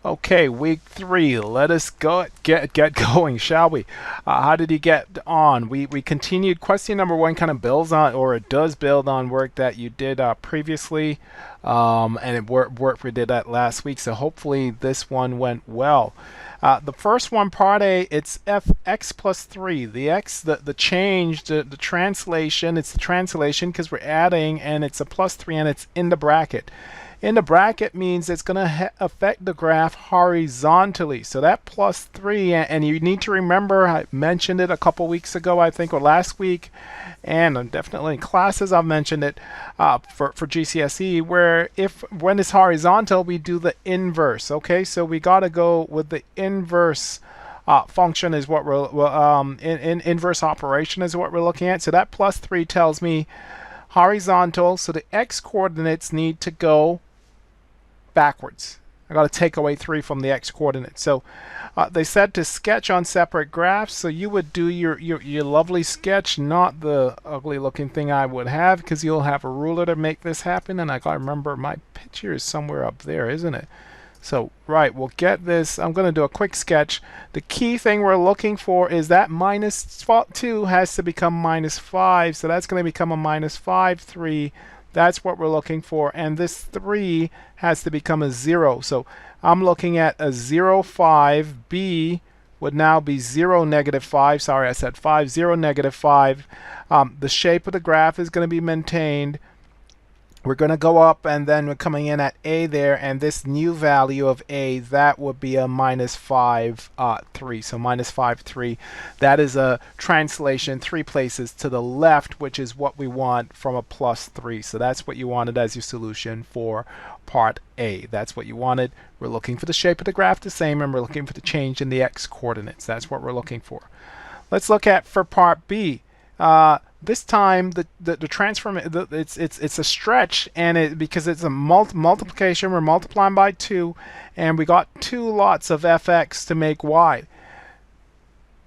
Okay, week 3. Let us get going, shall we? How did you get on? We continued. Question number 1 kind of builds on, or it does build on work that you did previously, and work we did that last week. So hopefully this one went well. The first one, part A, it's fx plus 3. The x, the change, the translation. It's the translation because we're adding, and it's a plus 3, and it's in the bracket. In the bracket means it's going to affect the graph horizontally. So that plus 3, and you need to remember, I mentioned it a couple weeks ago, I think, or last week, and definitely in classes I've mentioned it for GCSE, where when it's horizontal, we do the inverse. Okay, so we got to go with the inverse function is what we're, in inverse operation is what we're looking at. So that plus 3 tells me horizontal, so the x coordinates need to go backwards. I got to take away 3 from the x coordinates. So they said to sketch on separate graphs, so you would do your lovely sketch, not the ugly looking thing I would have, because you'll have a ruler to make this happen. And I got to remember my picture is somewhere up there, isn't it? So right, we'll get this. I'm going to do a quick sketch. The key thing we're looking for is that minus 2 has to become minus 5, so that's going to become a minus 5, 3. That's what we're looking for, and this 3 has to become a 0. So I'm looking at a 0, 5. B would now be 0, negative 5. Sorry, I said 5, 0, negative 5. The shape of the graph is going to be maintained. We're going to go up, and then we're coming in at A there, and this new value of A, that would be a minus 5, 3. So minus 5, 3. That is a translation 3 places to the left, which is what we want from a plus 3. So that's what you wanted as your solution for part A. That's what you wanted. We're looking for the shape of the graph the same, and we're looking for the change in the x coordinates. That's what we're looking for. Let's look at for part B. This time the transform it's a stretch, and because it's a multiplication, we're multiplying by 2, and we got 2 lots of fx to make y.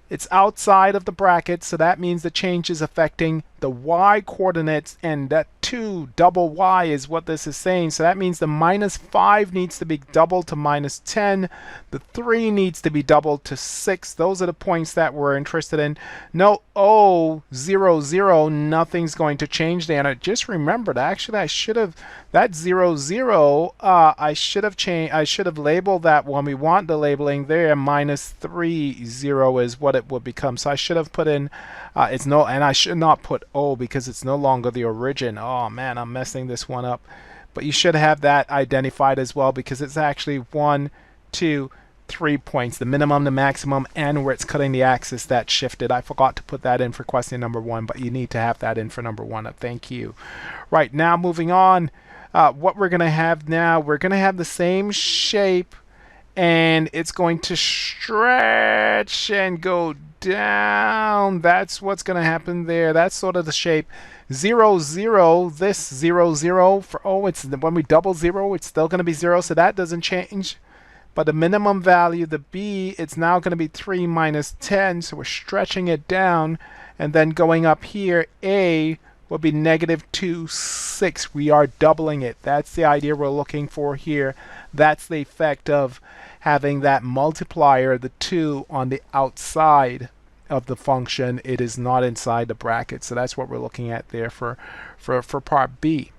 It's outside of the bracket, so that means the change is affecting the y coordinates, and that 2 double y is what this is saying. So that means the minus 5 needs to be doubled to minus 10. The 3 needs to be doubled to 6. Those are the points that we're interested in. No O, 0, 0, nothing's going to change there. And I just remembered, actually, I should have, that 0, 0, I should have changed, I should have labeled that when we want the labeling there. Minus 3, 0 is what it would become. So I should have put in, it's no, and I should not put O because it's no longer the origin. Oh man, I'm messing this one up. But you should have that identified as well, because it's actually 1, 2, 3 points, the minimum, the maximum, and where it's cutting the axis that shifted. I forgot to put that in for question number 1, but you need to have that in for number 1. Thank you. Right, now moving on, what we're going to have now, we're going to have the same shape, and it's going to stretch and go down. That's what's going to happen there. That's sort of the shape. 0, 0, this 0, 0 for it's when we double 0, it's still going to be 0, so that doesn't change. But the minimum value, the B, it's now going to be 3 minus 10, so we're stretching it down, and then going up here, A will be negative 2, 6. We are doubling it. That's the idea we're looking for here. That's the effect of having that multiplier, the 2, on the outside of the function. It is not inside the bracket. So that's what we're looking at there for part B.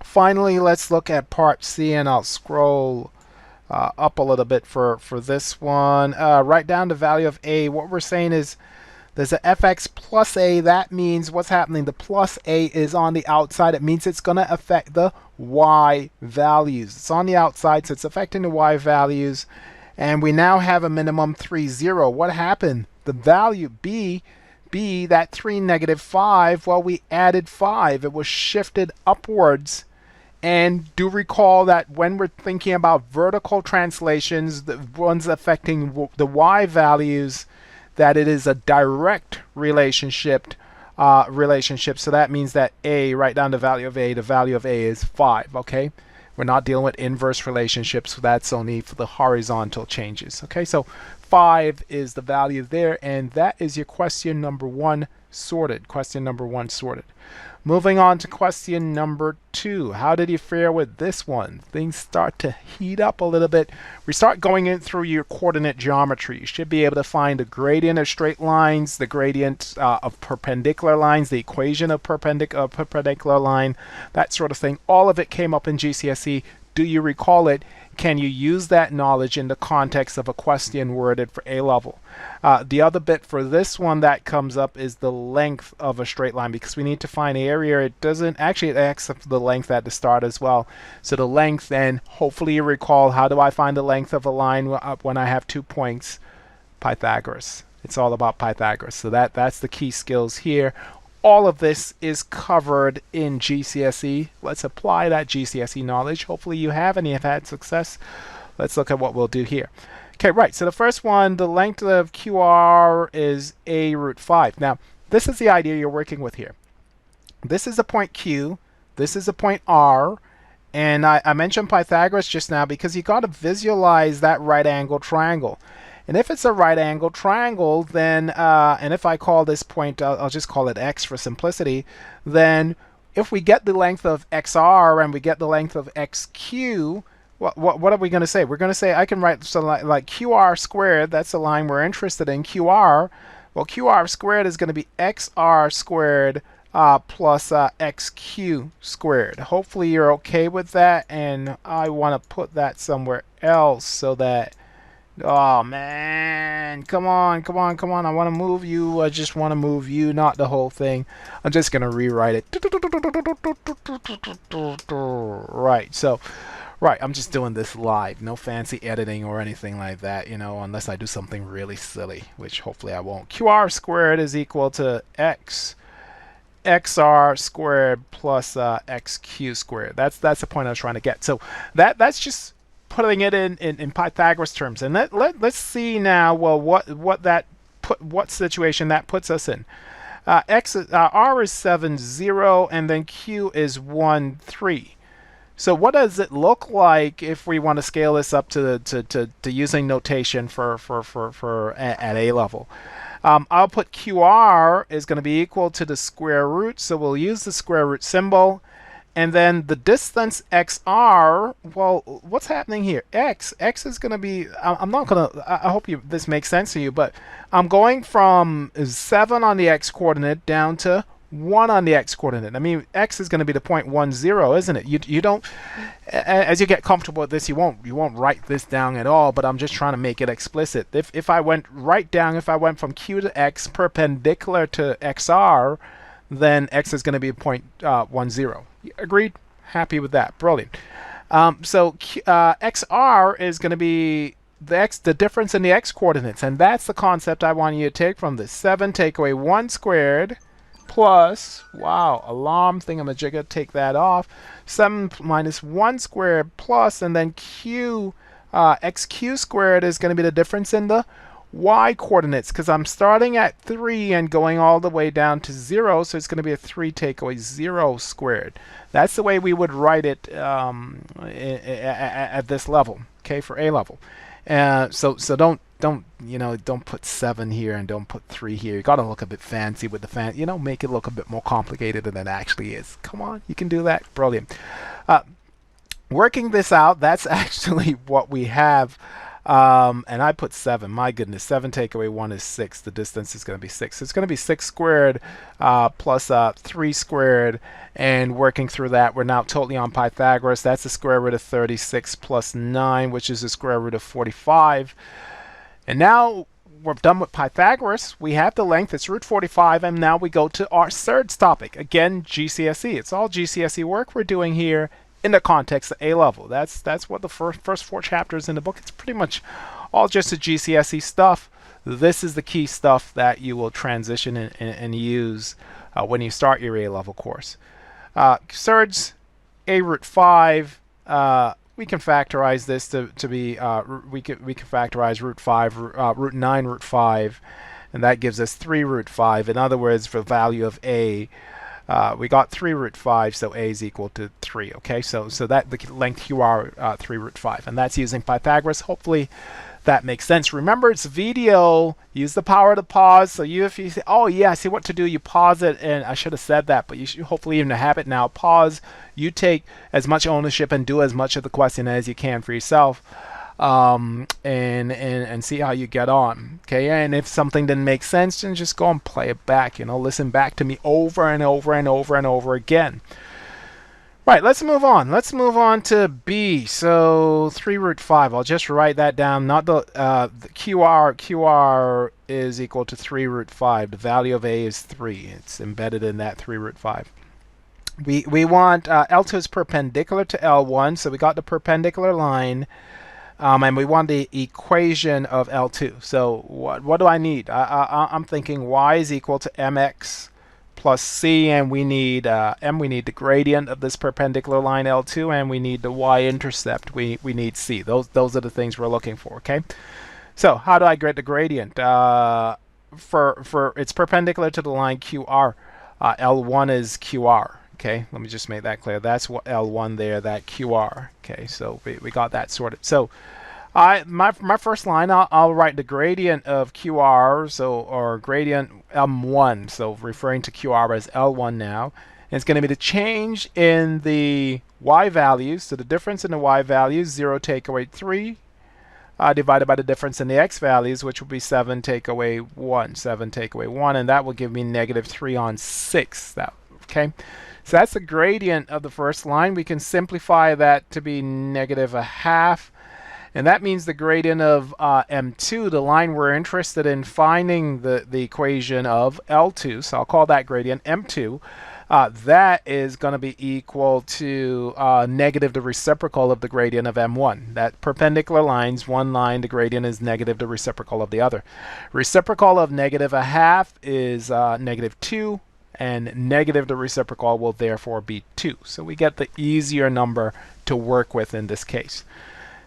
Finally, let's look at part C, and I'll scroll up a little bit for this one. Write down the value of A. What we're saying is there's a fx plus A. That means what's happening? The plus A is on the outside. It means it's going to affect the y values. It's on the outside, so it's affecting the y values. And we now have a minimum 3, 0. What happened? The value B, that 3, negative 5, well, we added 5. It was shifted upwards. And do recall that when we're thinking about vertical translations, the ones affecting the y values, that it is a direct relationship. So that means that A, write down the value of A. The value of A is 5. Okay, we're not dealing with inverse relationships. So that's only for the horizontal changes. Okay, so 5 is the value there, and that is your question number 1 sorted. Question number 1 sorted. Moving on to question number 2. How did you fare with this one? Things start to heat up a little bit. We start going in through your coordinate geometry. You should be able to find the gradient of straight lines, the gradient of perpendicular lines, the equation of perpendicular line, that sort of thing. All of it came up in GCSE. Do you recall it? Can you use that knowledge in the context of a question worded for A-level? The other bit for this one that comes up is the length of a straight line, because we need to find the area. It doesn't actually, it asks for the length at the start as well. So the length, and hopefully you recall, how do I find the length of a line when I have 2 points? Pythagoras. It's all about Pythagoras. So that's the key skills here. All of this is covered in GCSE. Let's apply that GCSE knowledge. Hopefully you have and you have had success. Let's look at what we'll do here. Okay, right. So the first one, the length of QR is a root 5. Now, this is the idea you're working with here. This is a point Q. This is a point R. And I mentioned Pythagoras just now because you got to visualize that right angle triangle. And if it's a right angle triangle, then, and if I call this point, I'll just call it X for simplicity, then if we get the length of XR and we get the length of XQ, what are we going to say? We're going to say, I can write so like QR squared, that's the line we're interested in, QR. Well, QR squared is going to be XR squared plus XQ squared. Hopefully you're okay with that, and I want to put that somewhere else so that, oh man, come on, come on, come on. I want to move you. I just want to move you, not the whole thing. I'm just going to rewrite it. Right, so, right, I'm just doing this live. No fancy editing or anything like that, you know, unless I do something really silly, which hopefully I won't. QR squared is equal to XR squared plus XQ squared. That's the point I was trying to get. So that's just putting it in Pythagoras terms, and let's see now. Well, what situation that puts us in. R is 7, 0, and then Q is 1, 3. So what does it look like if we want to scale this up to using notation for at A level? I'll put QR is going to be equal to the square root, so we'll use the square root symbol. And then the distance XR, well, what's happening here? X is going to be, I'm not going to, I hope this makes sense to you, but I'm going from 7 on the X coordinate down to 1 on the X coordinate. I mean, X is going to be the point 1, 0, isn't it? You don't, as you get comfortable with this, you won't write this down at all, but I'm just trying to make it explicit. If I went right down, if I went from Q to X perpendicular to XR, then X is going to be point 1, 0. Agreed? Happy with that. Brilliant. So XR is going to be the difference in the X coordinates, and that's the concept I want you to take from this. 7 take away 1 squared plus, wow, alarm thingamajigger, take that off. 7 minus 1 squared plus, and then XQ squared is going to be the difference in the Y coordinates, because I'm starting at 3 and going all the way down to 0, so it's going to be a 3 take away 0 squared. That's the way we would write it at this level, okay, for A level. So don't put 7 here and don't put 3 here. You got to look a bit fancy with the make it look a bit more complicated than it actually is. Come on, you can do that. Brilliant. Working this out, that's actually what we have. And I put 7. My goodness, 7 take away 1 is 6. The distance is going to be 6. So it's going to be 6 squared plus 3 squared. And working through that, we're now totally on Pythagoras. That's the square root of 36 plus 9, which is the square root of 45. And now we're done with Pythagoras. We have the length. It's root 45. And now we go to our third topic. Again, GCSE. It's all GCSE work we're doing here in the context of A level. That's what the first 4 chapters in the book. It's pretty much all just the GCSE stuff. This is the key stuff that you will transition and use when you start your A level course. Surds, A root 5. We can factorize this to be we can factorize root 5, root 9 root 5, and that gives us 3 root 5. In other words, for the value of A, we got 3 root 5, so A is equal to 3. Okay, so that the length QR 3 root 5, and that's using Pythagoras. Hopefully that makes sense. Remember, it's video. Use the power to pause. So if you say, oh yeah, I see what to do, you pause it. And I should have said that, but you should hopefully even have it now. Pause. You take as much ownership and do as much of the question as you can for yourself. And see how you get on. Okay, and if something didn't make sense, then just go and play it back. Listen back to me over and over and over and over again. Right, let's move on. Let's move on to B. So 3 root 5. I'll just write that down. Not the QR is equal to 3 root 5. The value of A is 3. It's embedded in that 3 root 5. We want L2 is perpendicular to L1, so we got the perpendicular line, and we want the equation of L2. So what do I need? I'm thinking y is equal to mx plus c, and we need we need the gradient of this perpendicular line L2, and we need the y-intercept. We need c. Those are the things we're looking for. Okay. So how do I get the gradient? For it's perpendicular to the line QR. L1 is QR. Okay, let me just make that clear. That's what L1 there, that QR. Okay, so we got that sorted. So my first line, I'll write the gradient of QR, or gradient M1, so referring to QR as L1 now. And it's going to be the change in the y values, so the difference in the y values, 0 take away 3, divided by the difference in the x values, which will be 7 take away 1, 7 take away 1, and that will give me negative 3 on 6. Okay. So that's the gradient of the first line. We can simplify that to be negative 1/2. And that means the gradient of M2, the line we're interested in finding the equation of L2. So I'll call that gradient M2. That is going to be equal to negative the reciprocal of the gradient of M1. That perpendicular lines, one line, the gradient is negative the reciprocal of the other. Reciprocal of negative 1/2 is negative 2. And negative the reciprocal will therefore be 2. So we get the easier number to work with in this case.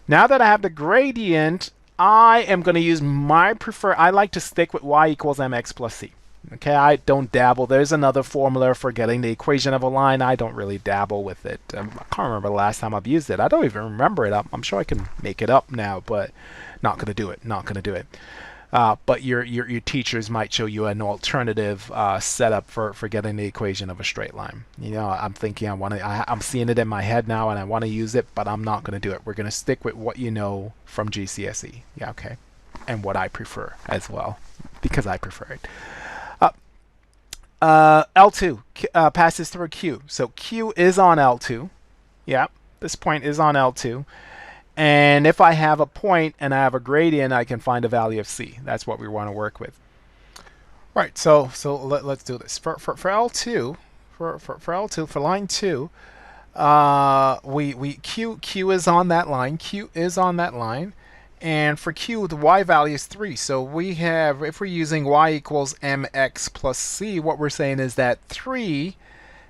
Now that I have the gradient, I am going to use my preferred. I like to stick with y equals mx plus c. Okay, I don't dabble. There's another formula for getting the equation of a line. I don't really dabble with it. I can't remember the last time I've used it. I don't even remember it. I'm sure I can make it up now, but not going to do it. Not going to do it. But your teachers might show you an alternative setup for getting the equation of a straight line. I'm thinking I'm seeing it in my head now, and I want to use it, but I'm not going to do it. We're going to stick with what you know from GCSE. Yeah, okay, and what I prefer as well, because I prefer it. L2 passes through Q, so Q is on L2. Yeah, this point is on L2. And if I have a point and I have a gradient, I can find a value of c. That's what we want to work with. Right. So let's do this for L2. For L2, for line 2, Q is on that line. Q is on that line, and for Q the y value is 3. So we have, if we're using y equals mx plus c, what we're saying is that 3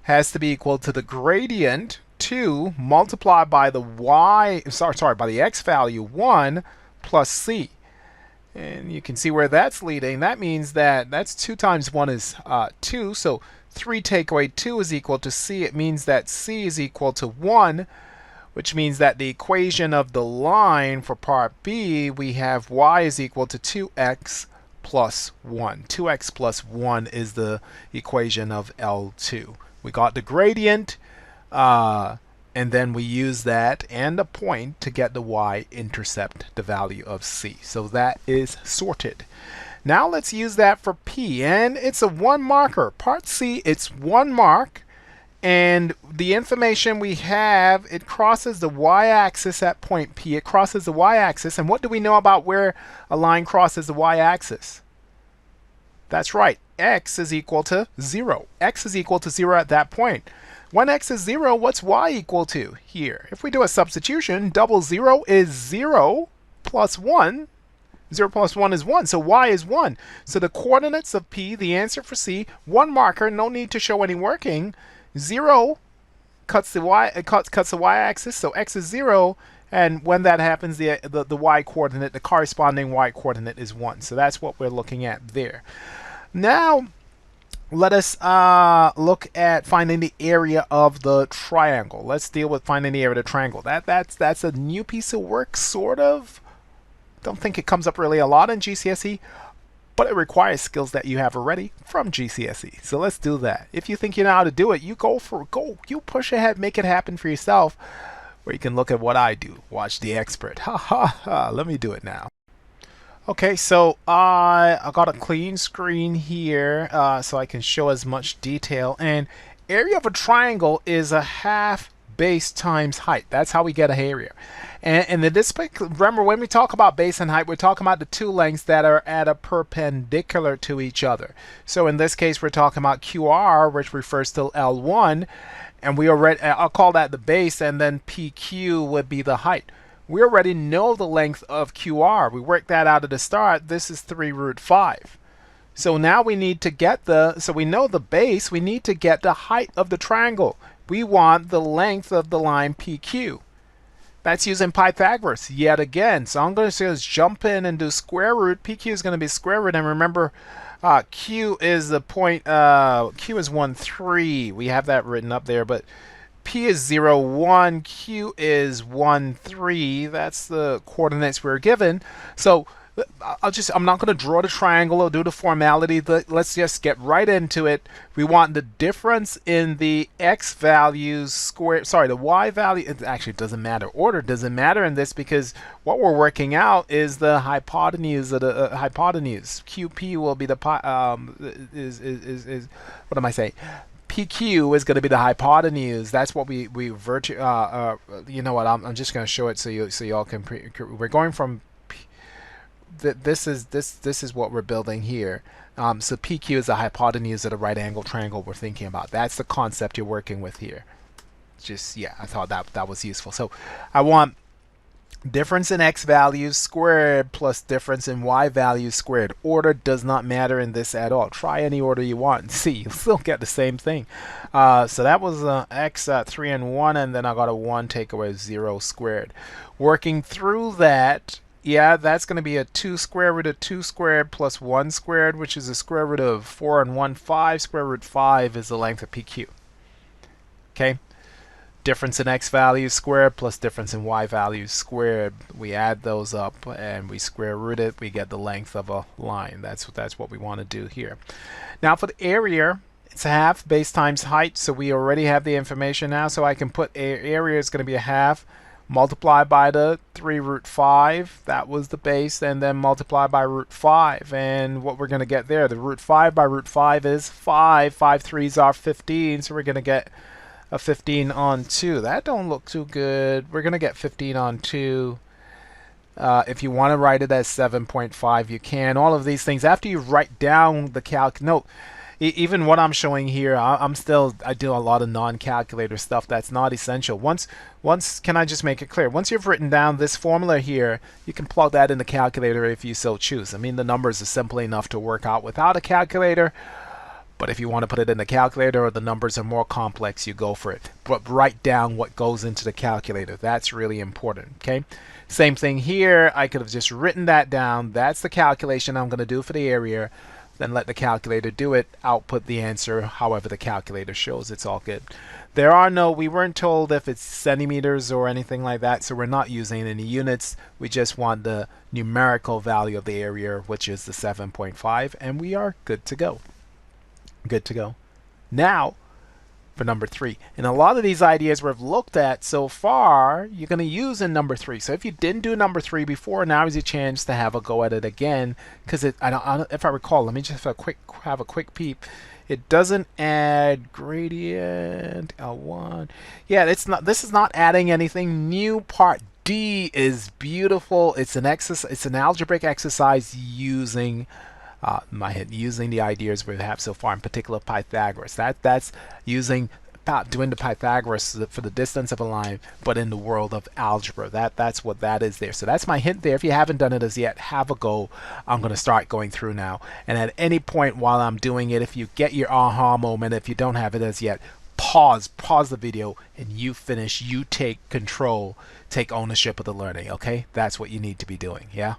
has to be equal to the gradient 2 multiplied by the by the x value 1 plus c. And you can see where that's leading. That means that's 2 times 1 is 2. So 3 take away 2 is equal to c. It means that c is equal to 1, which means that the equation of the line for part B, we have y is equal to 2x plus 1. 2x plus 1 is the equation of L2. We got the gradient, and then we use that and a point to get the y-intercept, the value of c. So that is sorted. Now let's use that for P, and it's a 1 marker. Part C, it's 1 mark, and the information we have, it crosses the y-axis at point P. It crosses the y-axis, and what do we know about where a line crosses the y-axis? That's right, x is equal to 0. X is equal to 0 at that point. When x is 0, what's y equal to here? If we do a substitution, double 0 is 0 plus 1. 0 plus 1 is 1, so y is 1. So the coordinates of P, the answer for C, 1 marker, no need to show any working. 0 cuts the y-axis, so x is 0, and when that happens, the y-coordinate, the corresponding y-coordinate is 1. So that's what we're looking at there. Now, let us look at finding the area of the triangle. Let's deal with finding the area of the triangle. That's a new piece of work, sort of. Don't think it comes up really a lot in GCSE, but it requires skills that you have already from GCSE. So let's do that. If you think you know how to do it, you you push ahead, make it happen for yourself, or you can look at what I do. Watch the expert. Ha ha ha. Let me do it now. Okay, so I got a clean screen here so I can show as much detail. And area of a triangle is a half base times height. That's how we get a area. And the display, remember when we talk about base and height, we're talking about the two lengths that are at a perpendicular to each other. So in this case, we're talking about QR, which refers to L1, and we already, I'll call that the base, and then PQ would be the height. We already know the length of QR. We worked that out at the start. This is 3 root 5. So now we need to get so we know the base, we need to get the height of the triangle. We want the length of the line PQ. That's using Pythagoras yet again. So I'm going to just jump in and do square root. PQ is going to be square root. And remember, Q is the point, Q is 1, 3. We have that written up there, but P is 0, 1, Q is 1, 3. That's the coordinates we're given. So I'm not going to draw the triangle or do the formality. Let's just get right into it. We want the difference in the x values squared, sorry, the y value. It actually doesn't matter. Order doesn't matter in this because what we're working out is the hypotenuse of the hypotenuse. QP will be the what am I saying? PQ is going to be the hypotenuse. That's what you know what? I'm just going to show it so y'all can. We're going from. This is what we're building here. So PQ is the hypotenuse of the right angle triangle we're thinking about. That's the concept you're working with here. Just yeah, I thought that was useful. So I want difference in x values squared plus difference in y values squared. Order does not matter in this at all. Try any order you want and see. You'll still get the same thing. So that was x 3 and 1, and then I got a 1 take away 0 squared. Working through that, yeah, that's going to be a 2 square root of 2 squared plus 1 squared, which is the square root of 4 and 1, 5. Square root 5 is the length of PQ. Okay? Difference in x values squared plus difference in y values squared. We add those up and we square root it. We get the length of a line. That's what we want to do here. Now for the area, it's a half base times height. So we already have the information now. So I can put area is going to be a half. Multiply by the 3 root 5. That was the base. And then multiply by root 5. And what we're going to get there, the root 5 by root 5 is 5. 5 threes are 15. So we're going to get a 15 on 2. That don't look too good. We're going to get 15 on 2. If you want to write it as 7.5, you can. All of these things. After you write down the calc... No, even what I'm showing here, I do a lot of non-calculator stuff that's not essential. Once, can I just make it clear? Once you've written down this formula here, you can plug that in the calculator if you so choose. I mean, the numbers are simple enough to work out without a calculator. But if you want to put it in the calculator or the numbers are more complex, you go for it. But write down what goes into the calculator. That's really important, okay? Same thing here. I could have just written that down. That's the calculation I'm going to do for the area. Then let the calculator do it. Output the answer however the calculator shows. It's all good. We weren't told if it's centimeters or anything like that, so we're not using any units. We just want the numerical value of the area, which is the 7.5, and we are good to go. Good to go. Now for number 3. And a lot of these ideas we've looked at so far, you're going to use in number 3. So if you didn't do number 3 before, now is your chance to have a go at it again. Because if I recall, let me just have a quick peep. It doesn't add gradient L1. Yeah, this is not adding anything new. Part D is beautiful. It's an algebraic exercise using using the ideas we have so far, in particular Pythagoras. That's using doing the Pythagoras for the distance of a line, but in the world of algebra. That's what that is there. So that's my hint there. If you haven't done it as yet, have a go. I'm going to start going through now. And at any point while I'm doing it, if you get your aha moment, if you don't have it as yet, pause the video and you finish. You take control, take ownership of the learning. Okay, that's what you need to be doing. Yeah.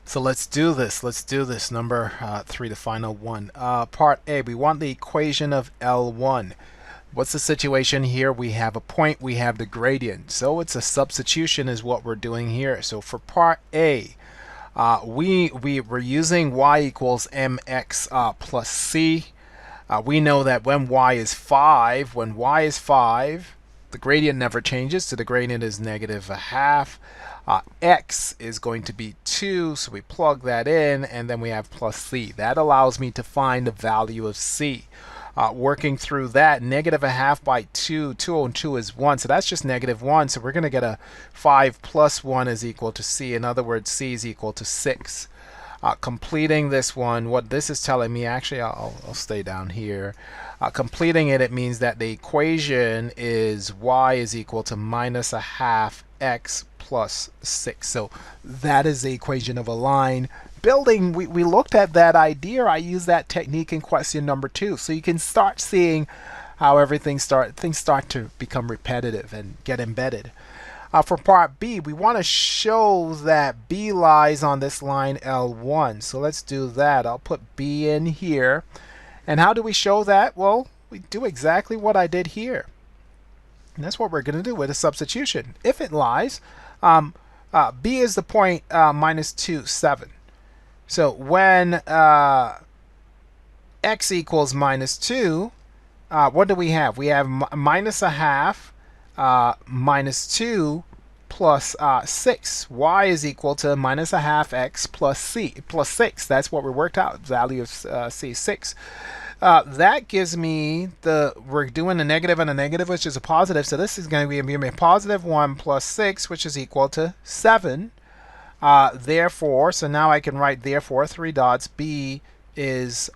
So let's do this. Number 3, the final one. Part A, we want the equation of L1. What's the situation here? We have a point, we have the gradient. So it's a substitution is what we're doing here. So for part A, We're using y equals mx plus c. We know that when y is 5, the gradient never changes, so the gradient is negative a half. X is going to be 2, so we plug that in, and then we have plus c. That allows me to find the value of c. Working through that, negative a half by 2, 2 and 2 is 1, so that's just negative 1. So we're going to get a 5 plus 1 is equal to c. In other words, c is equal to 6. Completing this one, what this is telling me, actually I'll stay down here. Completing it, it means that the equation is y is equal to minus a half x plus 6. So that is the equation of a line. Building, we looked at that idea. I used that technique in question number 2. So you can start seeing how things start to become repetitive and get embedded. For part B, we want to show that B lies on this line L1. So let's do that. I'll put B in here. And how do we show that? Well, we do exactly what I did here. And that's what we're going to do with a substitution. If it lies, B is the point minus 2, 7. So when x equals minus 2, what do we have? We have minus a half minus 2 plus 6. Y is equal to minus a half x plus 6. That's what we worked out, value of c, 6. That gives me we're doing a negative and a negative, which is a positive. So this is going to be a positive 1 plus 6, which is equal to 7. Therefore, so now I can write therefore 3 dots, B is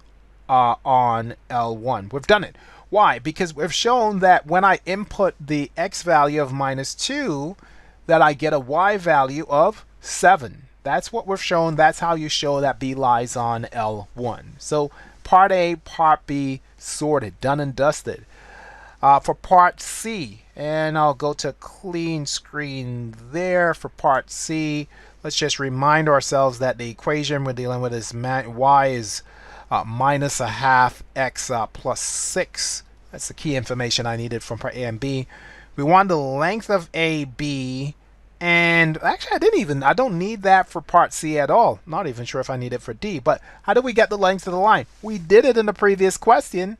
on L1. We've done it. Why? Because we've shown that when I input the x value of minus 2, that I get a y value of 7. That's what we've shown. That's how you show that B lies on L1. So part A, part B, sorted, done and dusted. For part C, and I'll go to clean screen there. For part C, let's just remind ourselves that the equation we're dealing with is y is minus a half x plus 6. That's the key information I needed from part A and B. We want the length of AB, and actually I don't need that for part C at all. Not even sure if I need it for D. But how do we get the length of the line? We did it in the previous question.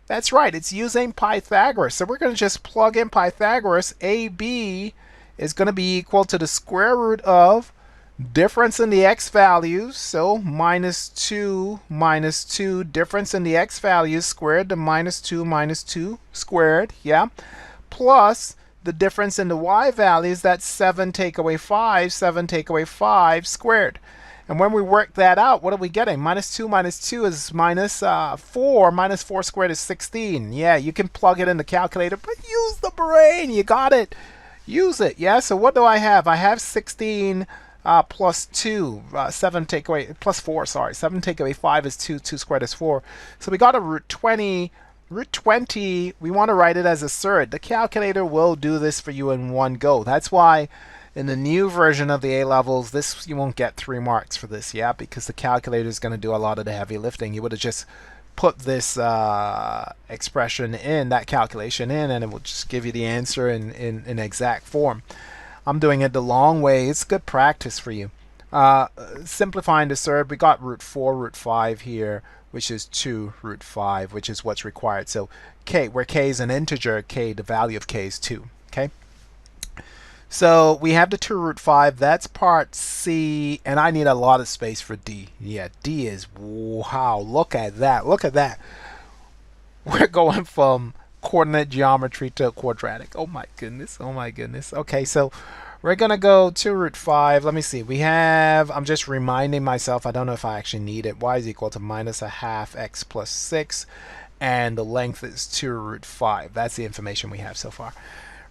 That's right, it's using Pythagoras. So we're going to just plug in Pythagoras. AB is going to be equal to the square root of difference in the x values, so minus 2, difference in the x values squared to minus 2 squared, yeah, plus the difference in the y values, that's 7 take away 5 squared. And when we work that out, what are we getting? Minus 2 is minus 4. Minus 4 squared is 16. Yeah, you can plug it in the calculator, but use the brain. You got it. Use it. Yeah, so what do I have? I have 16 plus 2. 7 take away, plus 4, sorry. 7 take away 5 is 2. 2 squared is 4. So we got a root 20. Root 20, we want to write it as a surd. The calculator will do this for you in one go. That's why in the new version of the A-levels, this you won't get 3 marks for this, yeah, because the calculator is going to do a lot of the heavy lifting. You would have just put this expression in, that calculation in, and it will just give you the answer in exact form. I'm doing it the long way. It's good practice for you. Simplifying the surd, we got root 4, root 5 here, which is 2 root 5, which is what's required. So k, where k is an integer, k, the value of k is 2. Okay. So we have the 2 root 5. That's part C, and I need a lot of space for D. Yeah, D is, wow, look at that. Look at that. We're going from coordinate geometry to quadratic. Oh my goodness. Oh my goodness. Okay, so we're going to go 2 root 5. Let me see. We have, I'm just reminding myself, I don't know if I actually need it. Y is equal to minus a half x plus 6. And the length is 2 root 5. That's the information we have so far.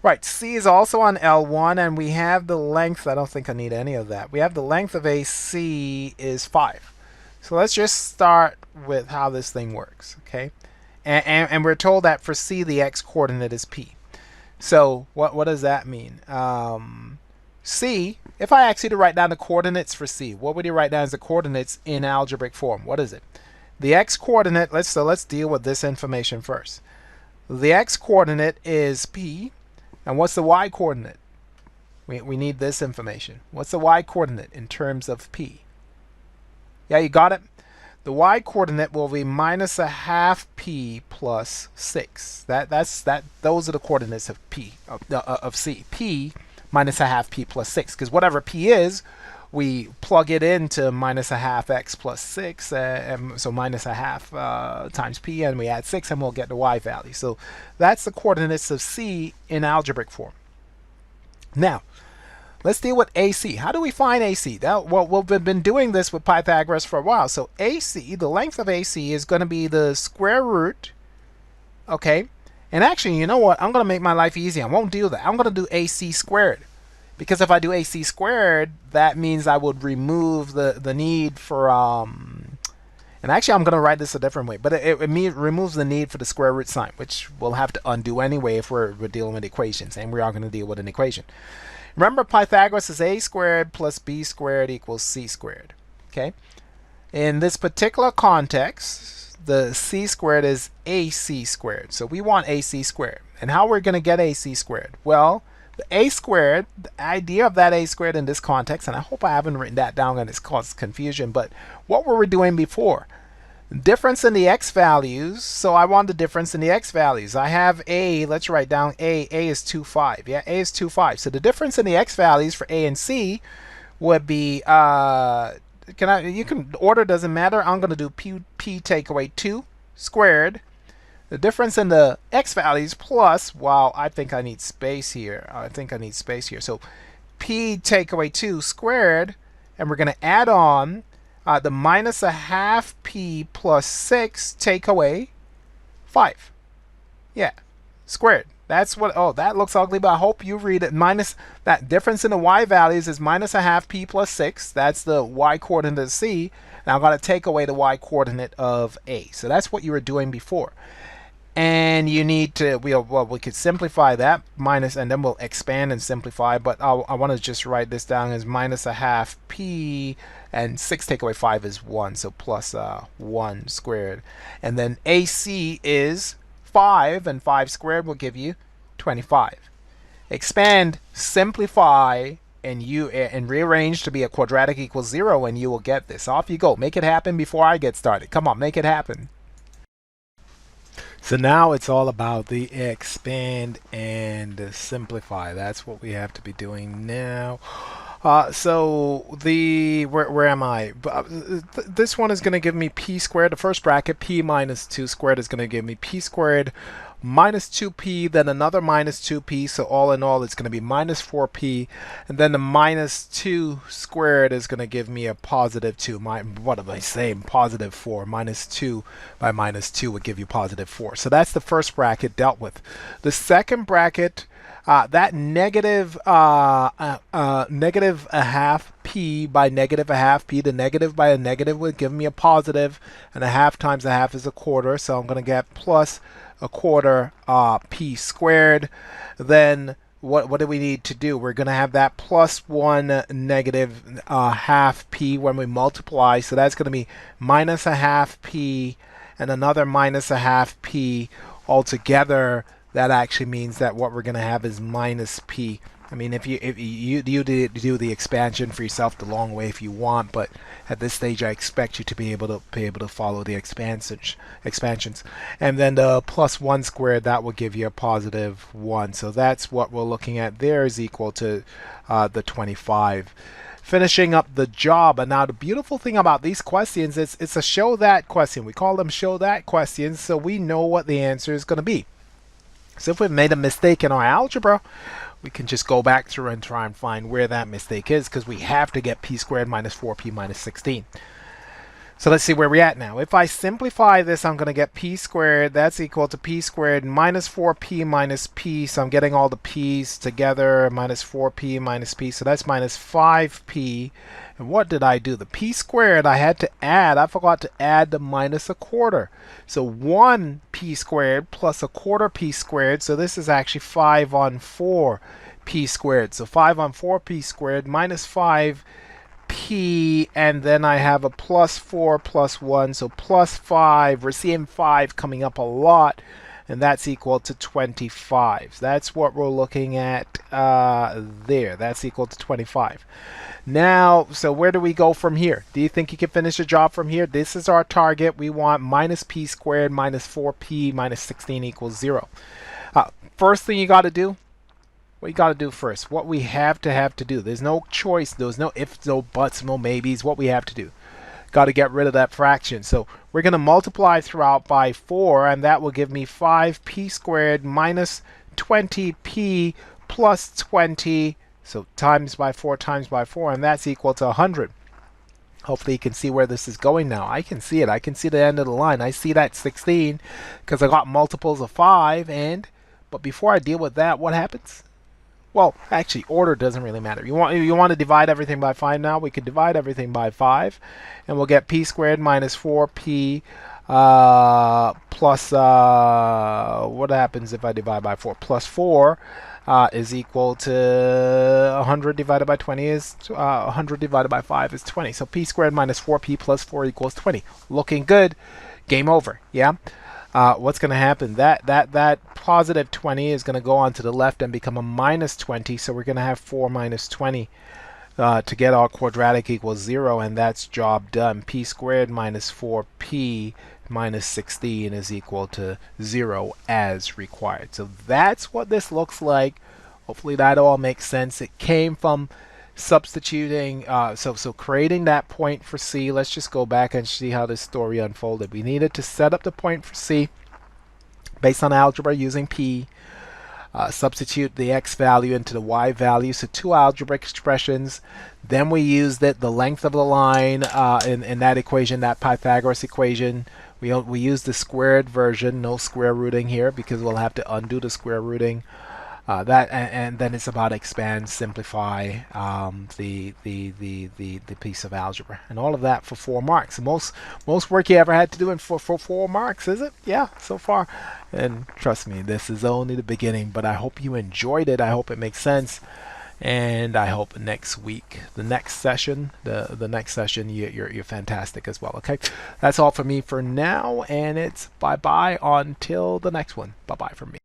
Right, C is also on L1, and we have the length. I don't think I need any of that. We have the length of AC is 5. So let's just start with how this thing works, okay? And we're told that for C, the x coordinate is P. So what does that mean? C, if I ask you to write down the coordinates for C, what would you write down as the coordinates in algebraic form? What is it? The x coordinate, let's deal with this information first. The x coordinate is P, and what's the y coordinate? We need this information. What's the y-coordinate in terms of p? Yeah, you got it? The y-coordinate will be minus a half p plus 6. Those are the coordinates of p, of c. P minus a half p plus 6. Because whatever p is, we plug it into minus a half x plus 6, and so minus a half times p, and we add 6, and we'll get the y value. So that's the coordinates of c in algebraic form. Now, let's deal with AC. How do we find AC? Well, we've been doing this with Pythagoras for a while. So AC, the length of AC is going to be the square root, okay? And actually, you know what? I'm going to make my life easy. I won't do that. I'm going to do AC squared. Because if I do AC squared, that means I would remove the need for, and actually I'm going to write this a different way, but it removes the need for the square root sign, which we'll have to undo anyway if we're dealing with equations, and we are going to deal with an equation. Remember, Pythagoras is a squared plus b squared equals c squared, okay? In this particular context, the c squared is ac squared, so we want ac squared. And how we're going to get ac squared? Well, the a squared, the idea of that a squared in this context, and I hope I haven't written that down and it's caused confusion, but what were we doing before? Difference in the x values, so I want the difference in the x values. I have a, let's write down a is 2, 5. Yeah, a is 2, 5. So the difference in the x values for a and c would be, order doesn't matter. I'm going to do p take away 2 squared. The difference in the x values plus, wow, I think I need space here. So p take away 2 squared, and we're going to add on the minus a half p plus 6 take away 5. Yeah, squared. That's what, oh, that looks ugly, but I hope you read it. Minus, that difference in the y values is minus a half p plus 6. That's the y coordinate of c. Now I'm going to take away the y coordinate of a. So that's what you were doing before. And you need to, we could simplify that, minus, and then we'll expand and simplify, but I want to just write this down as minus a half p, and 6 take away 5 is 1, so plus 1 squared. And then AC is 5, and 5 squared will give you 25. Expand, simplify, and rearrange to be a quadratic equals 0, and you will get this. Off you go. Make it happen before I get started. Come on, make it happen. So now it's all about the expand and simplify. That's what we have to be doing now. So where am I? This one is going to give me p squared. The first bracket, p minus 2 squared, is going to give me p squared minus 2p, then another minus 2p. So all in all, it's going to be minus 4p. And then the minus 2 squared is going to give me a positive 2. What am I saying? Positive 4. Minus 2 by minus 2 would give you positive 4. So that's the first bracket dealt with. The second bracket, that negative negative a half p by negative a half p, the negative by a negative would give me a positive, and a half times a half is a quarter, so I'm going to get plus a quarter p squared. Then what do we need to do? We're going to have that plus 1 negative half p when we multiply, so that's going to be minus a half p and another minus a half p. Altogether, that actually means that what we're going to have is minus p. I mean, if you do the expansion for yourself the long way if you want, but at this stage I expect you to be able to follow the expansions. And then the plus 1 squared, that will give you a positive 1. So that's what we're looking at there, is equal to the 25. Finishing up the job. And now the beautiful thing about these questions is it's a show that question. We call them show that questions, so we know what the answer is going to be. So if we've made a mistake in our algebra, we can just go back through and try and find where that mistake is, because we have to get p squared minus 4p minus 16. So let's see where we're at now. If I simplify this, I'm going to get p squared. That's equal to p squared minus 4p minus p. So I'm getting all the p's together, minus 4p minus p. So that's minus 5p. And what did I do? The p squared I had to add. I forgot to add the minus a quarter. So 1 p squared plus a quarter p squared. So this is actually 5 on 4 p squared. So 5 on 4 p squared minus 5 p, and then I have a plus 4 plus 1, so plus 5. We're seeing 5 coming up a lot, and that's equal to 25. That's what we're looking at there. That's equal to 25. Now, so where do we go from here? Do you think you can finish the job from here? This is our target. We want minus p squared minus 4p minus 16 equals 0. First thing you got to do, what you got to do first, what we have to do. There's no choice. There's no ifs, no buts, no maybes. What we have to do. Got to get rid of that fraction. So we're going to multiply throughout by 4, and that will give me 5p squared minus 20p plus 20. So times by 4 times by 4, and that's equal to 100. Hopefully you can see where this is going now. I can see it. I can see the end of the line. I see that 16 because I got multiples of 5. But before I deal with that, what happens? Well, actually, order doesn't really matter. You want to divide everything by 5 now? We could divide everything by 5, and we'll get p squared minus 4p plus, what happens if I divide by 4? Plus 4 is equal to 100 divided by 20 is 100 divided by 5 is 20. So p squared minus 4p plus 4 equals 20. Looking good. Game over. Yeah. What's going to happen? That positive 20 is going to go on to the left and become a minus 20. So we're going to have 4 minus 20 to get our quadratic equals 0, and that's job done. P squared minus 4p minus 16 is equal to 0 as required. So that's what this looks like. Hopefully that all makes sense. It came from substituting, so creating that point for C. Let's just go back and see how this story unfolded. We needed to set up the point for C based on algebra using P. Substitute the x value into the y value, so 2 algebraic expressions. Then we used the length of the line in that equation, that Pythagoras equation. We used the squared version, no square rooting here because we'll have to undo the square rooting. And then it's about expand, simplify the piece of algebra, and all of that for 4 marks. Most work you ever had to do for 4 marks, is it? Yeah, so far. And trust me, this is only the beginning. But I hope you enjoyed it. I hope it makes sense, and I hope next week, the next session, you're fantastic as well. Okay, that's all for me for now, and it's bye bye until the next one. Bye bye from me.